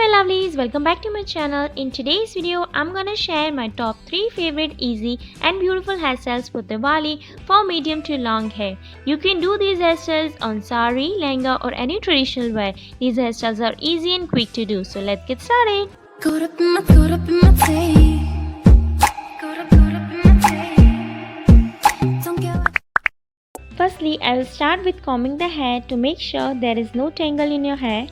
my lovelies, welcome back to my channel. In today's video, I'm gonna share my top 3 favorite easy and beautiful hairstyles for Diwali for medium to long hair. You can do these hairstyles on sari, lehenga or any traditional wear. These hairstyles are easy and quick to do, so let's get started. Firstly, I will start with combing the hair to make sure there is no tangle in your hair.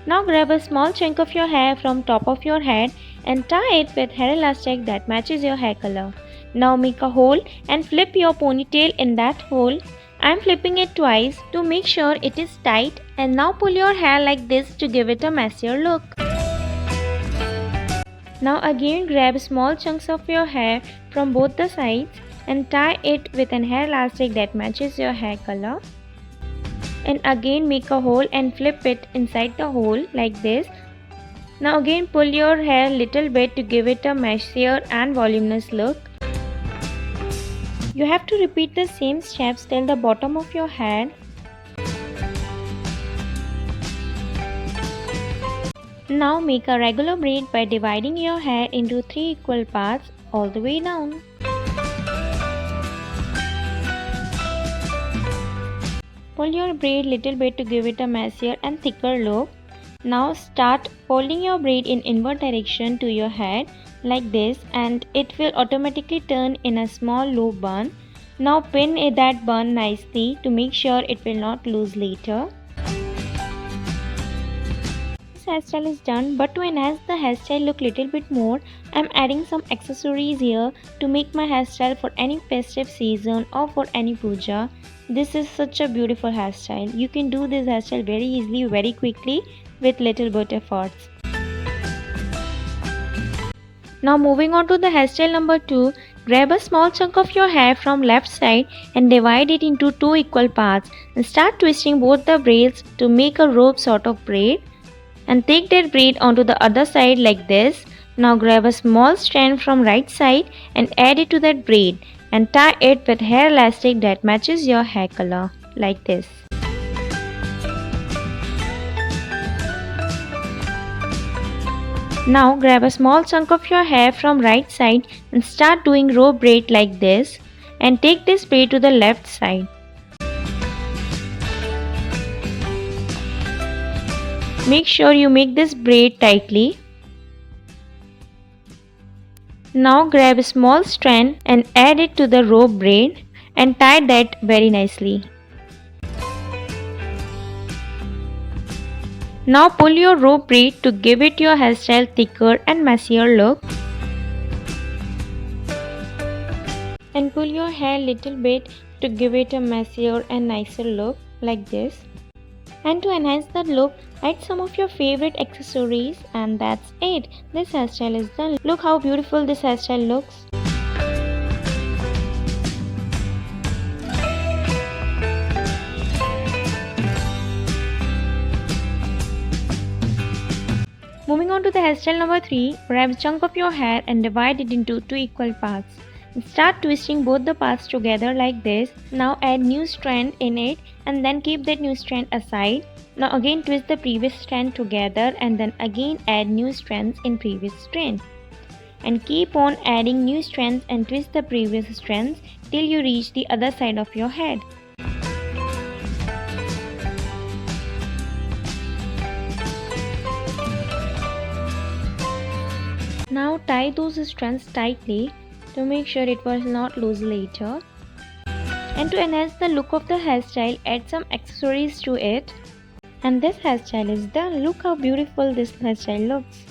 Now grab a small chunk of your hair from top of your head and tie it with hair elastic that matches your hair color. Now make a hole and flip your ponytail in that hole. I am flipping it twice to make sure it is tight, and now pull your hair like this to give it a messier look. Now again grab small chunks of your hair from both the sides and tie it with an hair elastic that matches your hair color. And again make a hole and flip it inside the hole like this. Now again pull your hair little bit to give it a messier and voluminous look. You have to repeat the same steps till the bottom of your head. Now make a regular braid by dividing your hair into 3 equal parts all the way down. Pull your braid little bit to give it a messier and thicker look. Now start folding your braid in inward direction to your head like this, and it will automatically turn in a small loop bun. Now pin that bun nicely to make sure it will not lose later. This hairstyle is done, but to enhance the hairstyle look little bit more, I am adding some accessories here to make my hairstyle for any festive season or for any puja. This is such a beautiful hairstyle. You can do this hairstyle very easily, very quickly with little bit efforts. Now moving on to the hairstyle number 2, grab a small chunk of your hair from left side and divide it into 2 equal parts and start twisting both the braids to make a rope sort of braid. And take that braid onto the other side like this. Now grab a small strand from right side and add it to that braid and tie it with hair elastic that matches your hair color like this. Now grab a small chunk of your hair from right side and start doing rope braid like this, and take this braid to the left side. Make sure you make this braid tightly. Now grab a small strand and add it to the rope braid and tie that very nicely. Now pull your rope braid to give it your hairstyle thicker and messier look. And pull your hair little bit to give it a messier and nicer look like this. And to enhance the look, add some of your favorite accessories, and that's it. This hairstyle is done. Look how beautiful this hairstyle looks. Moving on to the hairstyle number 3, grab a chunk of your hair and divide it into 2 equal parts. Start twisting both the parts together like this. Now add new strand in it and then keep that new strand aside. Now again twist the previous strand together and then again add new strands in previous strand. And keep on adding new strands and twist the previous strands till you reach the other side of your head. Now tie those strands tightly to make sure it will not lose later. And to enhance the look of the hairstyle, add some accessories to it. And this hairstyle is done. Look how beautiful this hairstyle looks.